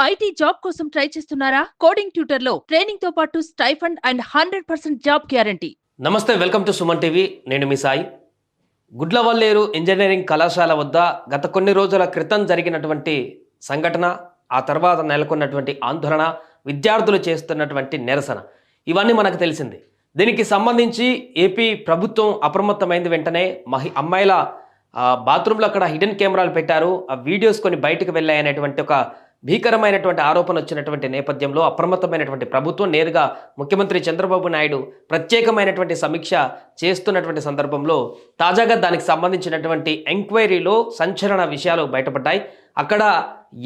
IT job కోసం try చేస్తున్నారా? Coding tutor లో ట్రైనింగ్ తో పాటు స్టైఫండ్ అండ్ 100% జాబ్ గ్యారంటీ. నమస్తే, వెల్కమ్ టు సుమన్ టీవీ. నేను మీ సాయి. గుడ్లవల్లేరు ఇంజనీరింగ్ కళాశాల వద్ద గత కొన్ని రోజుల క్రితం జరిగినటువంటి సంఘటన, ఆ తర్వాత నెలకొన్నటువంటి ఆందోళన, విద్యార్థులు చేస్తున్నటువంటి నిరసన, ఇవన్నీ మనకు తెలిసింది. దీనికి సంబంధించి ఏపీ ప్రభుత్వం అప్రమత్తమైంది. వెంటనే అమ్మాయిల బాత్రూంలో అక్కడ హిడెన్ కెమెరాలు పెట్టారు. ఆ వీడియోస్ కొన్ని బయటకు వెళ్ళాయనేటువంటి ఒక భీకరమైనటువంటి ఆరోపణ వచ్చినటువంటి నేపథ్యంలో అప్రమత్తమైనటువంటి ప్రభుత్వం నేరుగా ముఖ్యమంత్రి చంద్రబాబు నాయుడు ప్రత్యేకమైనటువంటి సమీక్ష చేస్తున్నటువంటి సందర్భంలో తాజాగా దానికి సంబంధించినటువంటి ఎంక్వైరీలో సంచలన విషయాలు బయటపడ్డాయి. అక్కడ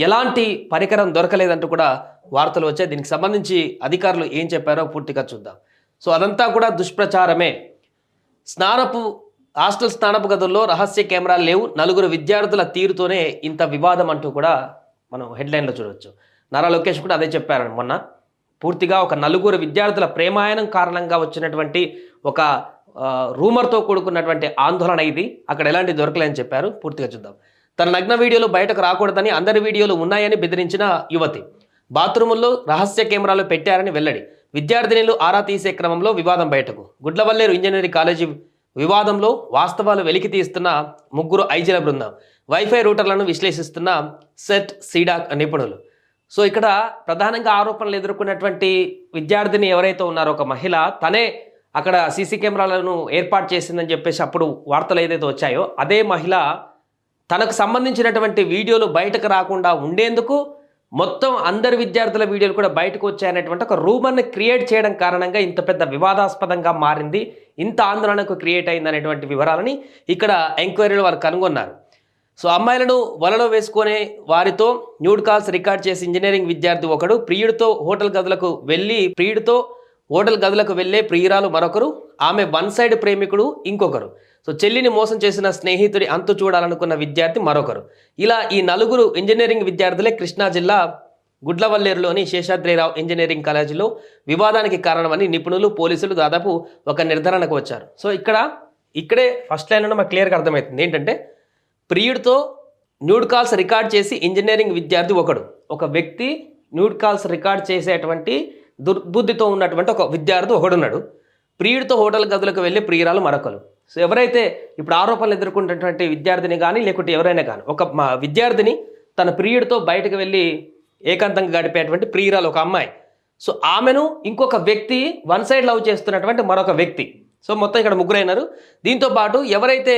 ఎలాంటి పరికరం దొరకలేదంటూ కూడా వార్తలు వచ్చాయి. దీనికి సంబంధించి అధికారులు ఏం చెప్పారో పూర్తిగా చూద్దాం. సో అదంతా కూడా దుష్ప్రచారమే. హాస్టల్ స్నానపు గదుల్లో రహస్య కెమెరాలు లేవు, నలుగురు విద్యార్థుల తీరుతోనే ఇంత వివాదం అంటూ కూడా మనం హెడ్లైన్లో చూడవచ్చు. నారా లోకేష్ కూడా అదే చెప్పారు మొన్న. పూర్తిగా ఒక నలుగురు విద్యార్థుల ప్రేమాయణం కారణంగా వచ్చినటువంటి ఒక రూమర్తో కూడుకున్నటువంటి ఆందోళన ఇది. అక్కడ ఎలాంటి దొరకలేని చెప్పారు. పూర్తిగా చూద్దాం. తన నగ్న వీడియోలు బయటకు రాకూడదని, అందరి వీడియోలు ఉన్నాయని బెదిరించిన యువతి. బాత్రూముల్లో రహస్య కెమెరాలు పెట్టారని వెల్లడి. విద్యార్థినులు ఆరా తీసే క్రమంలో వివాదం బయటకు. గుడ్లవల్లేరు ఇంజనీరింగ్ కాలేజీ వివాదంలో వాస్తవాలు వెలికి తీస్తున్న ముగ్గురు ఐజీల బృందం. వైఫై రూటర్లను విశ్లేషిస్తున్న సెట్ సీడాక్ నిపుణులు. సో ఇక్కడ ప్రధానంగా ఆరోపణలు ఎదుర్కొన్నటువంటి విద్యార్థిని ఎవరైతే ఉన్నారో, ఒక మహిళ, తనే అక్కడ సీసీ కెమెరాలను ఏర్పాటు చేసిందని చెప్పేసి అప్పుడు వార్తలు ఏదైతే వచ్చాయో, అదే మహిళ తనకు సంబంధించినటువంటి వీడియోలు బయటకు రాకుండా ఉండేందుకు మొత్తం అందరి విద్యార్థుల వీడియోలు కూడా బయటకు వచ్చాయనేటువంటి ఒక రూమర్ని క్రియేట్ చేయడం కారణంగా ఇంత పెద్ద వివాదాస్పదంగా మారింది, ఇంత ఆందోళనకు క్రియేట్ అయింది అనేటువంటి వివరాలని ఇక్కడ ఎంక్వైరీలో వారు కనుగొన్నారు. సో అమ్మాయిలను వలలో వేసుకునే వారితో న్యూడ్ కాల్స్ రికార్డ్ చేసి ఇంజనీరింగ్ విద్యార్థి ఒకడు, ప్రియుడితో హోటల్ గదులకు వెళ్ళే ప్రియురాలు మరొకరు, ఆమె వన్ సైడ్ ప్రేమికుడు ఇంకొకరు, సో చెల్లిని మోసం చేసిన స్నేహితుడి అంతు చూడాలనుకున్న విద్యార్థి మరొకరు. ఇలా ఈ నలుగురు ఇంజనీరింగ్ విద్యార్థులే కృష్ణా జిల్లా గుడ్లవల్లేరులోని శేషాద్రిరావు ఇంజనీరింగ్ కాలేజీలో వివాదానికి కారణమని నిపుణులు, పోలీసులు దాదాపు ఒక నిర్ధారణకు వచ్చారు. సో ఇక్కడే ఫస్ట్ లైన్లో మాకు క్లియర్గా అర్థమవుతుంది ఏంటంటే, ప్రియుడితో న్యూడ్ కాల్స్ రికార్డ్ చేసి ఇంజనీరింగ్ విద్యార్థి ఒకడు, ఒక వ్యక్తి న్యూడ్ కాల్స్ రికార్డ్ చేసేటువంటి దుర్బుద్ధితో ఉన్నటువంటి ఒక విద్యార్థి ఒకడున్నాడు, ప్రియుడితో హోటల్ గదులకు వెళ్ళి ప్రియురాలు మరొకరు. సో ఎవరైతే ఇప్పుడు ఆరోపణలు ఎదుర్కొంటున్నటువంటి విద్యార్థిని కానీ లేకుంటే ఎవరైనా కానీ, ఒక విద్యార్థిని తన ప్రియుడితో బయటకు వెళ్ళి ఏకాంతంగా గడిపేటువంటి ప్రియురాలు ఒక అమ్మాయి, సో ఆమెను ఇంకొక వ్యక్తి వన్ సైడ్ లవ్ చేస్తున్నటువంటి మరొక వ్యక్తి, సో మొత్తం ఇక్కడ ముగ్గురు అయినారు. దీంతో పాటు ఎవరైతే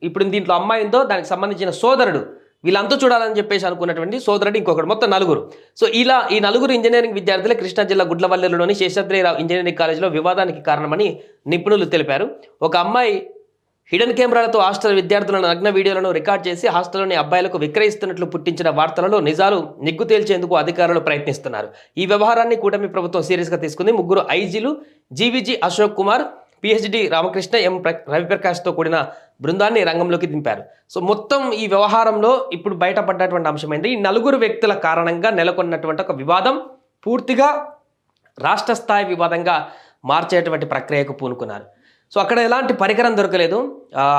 ఇప్పుడు దీంట్లో అమ్మాయి ఉందో దానికి సంబంధించిన సోదరుడు, వీళ్ళంతా చూడాలని చెప్పేసి అనుకున్నటువంటి సోదరుడు ఇంకొకటి, మొత్తం నలుగురు. సో ఇలా ఈ నలుగురు ఇంజనీరింగ్ విద్యార్థులే కృష్ణా జిల్లా గుడ్లవల్లేరులోని శేషాద్రిరావు ఇంజనీరింగ్ కాలేజీలో వివాదానికి కారణమని నిపుణులు తెలిపారు. ఒక అమ్మాయి హిడెన్ కెమెరాలతో హాస్టల్ విద్యార్థుల నగ్న వీడియోలను రికార్డ్ చేసి హాస్టల్లోని అబ్బాయిలకు విక్రయిస్తున్నట్లు పుట్టించిన వార్తలలో నిజాలు నిగ్గు తేల్చేందుకు అధికారులు ప్రయత్నిస్తున్నారు. ఈ వ్యవహారాన్ని కూటమి ప్రభుత్వం సీరియస్గా తీసుకుంది. ముగ్గురు ఐజీలు జీవీజీ అశోక్ కుమార్, పిహెచ్డి రామకృష్ణ, ఎం రవిప్రకాష్తో కూడిన బృందాన్ని రంగంలోకి దింపారు. సో మొత్తం ఈ వ్యవహారంలో ఇప్పుడు బయటపడ్డటువంటి అంశమైంది, ఈ నలుగురు వ్యక్తుల కారణంగా నెలకొన్నటువంటి ఒక వివాదం పూర్తిగా రాష్ట్ర స్థాయి వివాదంగా మార్చేటువంటి ప్రక్రియకు పూనుకున్నారు. సో అక్కడ ఎలాంటి పరికరం దొరకలేదు.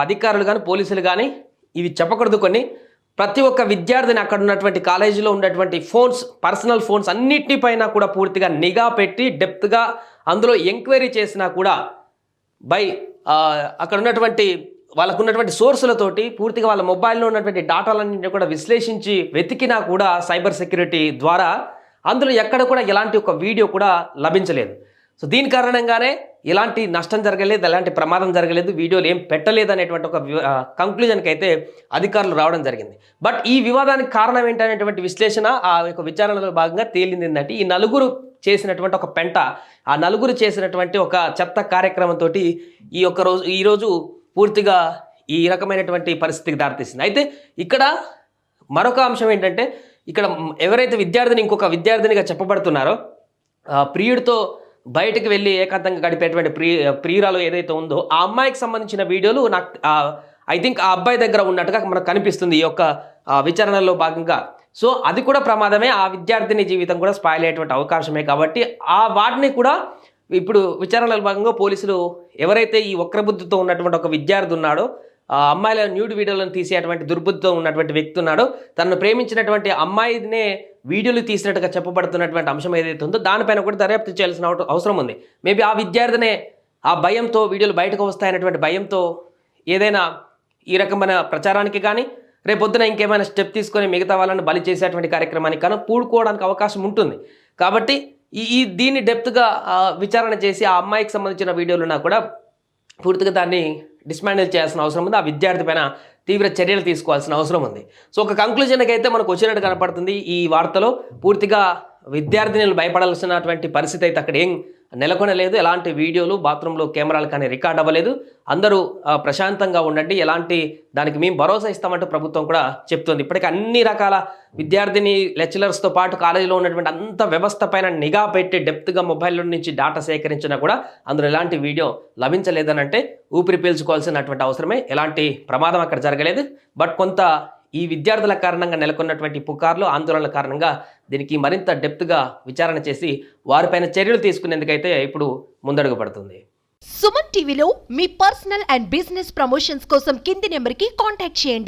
అధికారులు కానీ పోలీసులు కానీ ఇవి చెప్పకూడదు కొన్ని, ప్రతి ఒక్క విద్యార్థిని అక్కడ ఉన్నటువంటి కాలేజీలో ఉన్నటువంటి ఫోన్స్, పర్సనల్ ఫోన్స్ అన్నిటిపైన కూడా పూర్తిగా నిఘా పెట్టి డెప్త్గా అందులో ఎంక్వైరీ చేసినా కూడా అక్కడ ఉన్నటువంటి వాళ్ళకు ఉన్నటువంటి సోర్సులతోటి పూర్తిగా వాళ్ళ మొబైల్లో ఉన్నటువంటి డాటాలన్నింటినీ కూడా విశ్లేషించి వెతికినా కూడా సైబర్ సెక్యూరిటీ ద్వారా అందులో ఎక్కడ కూడా ఎలాంటి ఒక వీడియో కూడా లభించలేదు. సో దీని కారణంగానే ఎలాంటి నష్టం జరగలేదు, ఎలాంటి ప్రమాదం జరగలేదు, వీడియోలు ఏం పెట్టలేదు అనేటువంటి ఒక కంక్లూజన్కి అయితే అధికారులు రావడం జరిగింది. బట్ ఈ వివాదానికి కారణం ఏంటనేటువంటి విశ్లేషణ ఆ యొక్క విచారణలో భాగంగా తేలింది ఏంటంటే, ఈ నలుగురు చేసినటువంటి ఒక పెంట, ఆ నలుగురు చేసినటువంటి ఒక చెత్త కార్యక్రమంతో ఈరోజు పూర్తిగా ఈ రకమైనటువంటి పరిస్థితికి దారితీసింది. అయితే ఇక్కడ మరొక అంశం ఏంటంటే, ఇక్కడ ఎవరైతే విద్యార్థిని ఇంకొక విద్యార్థినిగా చెప్పబడుతున్నారో, ప్రియుడితో బయటకు వెళ్ళి ఏకాంతంగా గడిపేటువంటి ప్రియురాలు ఏదైతే ఉందో ఆ అమ్మాయికి సంబంధించిన వీడియోలు నాకు ఐ థింక్ ఆ అబ్బాయి దగ్గర ఉన్నట్టుగా మనకు కనిపిస్తుంది ఈ యొక్క విచారణలో భాగంగా. సో అది కూడా ప్రమాదమే, ఆ విద్యార్థిని జీవితం కూడా స్పాయిల్ అయ్యేటువంటి అవకాశమే. కాబట్టి వాటిని కూడా ఇప్పుడు విచారణలో భాగంగా పోలీసులు ఎవరైతే ఈ వక్రబుద్ధితో ఉన్నటువంటి ఒక విద్యార్థి ఉన్నాడో, అమ్మాయిల న్యూడ్ వీడియోలను తీసేటువంటి దుర్బుద్ధితో ఉన్నటువంటి వ్యక్తి ఉన్నాడో, తనను ప్రేమించినటువంటి అమ్మాయినే వీడియోలు తీసినట్టుగా చెప్పబడుతున్నటువంటి అంశం ఏదైతే ఉందో దానిపైన కూడా దర్యాప్తు చేయాల్సిన అవసరం ఉంది. మేబీ ఆ విద్యార్థినే ఆ భయంతో, వీడియోలు బయటకు వస్తాయనేటువంటి భయంతో ఏదైనా ఈ రకమైన ప్రచారానికి కానీ రేపొద్దున ఇంకేమైనా స్టెప్ తీసుకొని మిగతా వాళ్ళని బలి చేసేటువంటి కార్యక్రమానికి కానీ పూడుకోవడానికి అవకాశం ఉంటుంది. కాబట్టి దీన్ని డెప్త్గా విచారణ చేసి ఆ అమ్మాయికి సంబంధించిన వీడియోలున్నా కూడా పూర్తిగా దాన్ని డిస్మాండిల్ చేయాల్సిన అవసరం ఉంది. ఆ విద్యార్థి పైన తీవ్ర చర్యలు తీసుకోవాల్సిన అవసరం ఉంది. సో ఒక కంక్లూజన్కి అయితే మనకు వచ్చినట్టు కనపడుతుంది ఈ వార్తలో. పూర్తిగా విద్యార్థినులు భయపడాల్సినటువంటి పరిస్థితి అయితే అక్కడ ఏం నెలకొనలేదు. ఎలాంటి వీడియోలు, బాత్రూంలో కెమెరాలు కానీ రికార్డ్ అవ్వలేదు. అందరూ ప్రశాంతంగా ఉండండి, ఎలాంటి దానికి మేము భరోసా ఇస్తామంటూ ప్రభుత్వం కూడా చెప్తుంది. ఇప్పటికీ అన్ని రకాల విద్యార్థిని లెక్చరర్స్తో పాటు కాలేజీలో ఉన్నటువంటి అంత వ్యవస్థ పైన నిఘా పెట్టి డెప్త్గా మొబైల్లో నుంచి డేటా సేకరించినా కూడా అందులో ఎలాంటి వీడియో లభించలేదని అంటే ఊపిరి పీల్చుకోవాల్సినటువంటి అవసరమే. ఎలాంటి ప్రమాదం అక్కడ జరగలేదు. బట్ కొంత ఈ విద్యార్థుల కారణంగా నెలకొన్నటువంటి పుకార్లు, ఆందోళనల కారణంగా దీనికి మరింత డెప్త్గా విచారణ చేసి వారిపైన చర్యలు తీసుకునేందుకైతే ఇప్పుడు ముందడుగు పడుతుంది. సుమన్ టీవీలో మీ పర్సనల్ అండ్ బిజినెస్ ప్రమోషన్స్ కోసం కింది నెంబర్కి కాంటాక్ట్ చేయండి.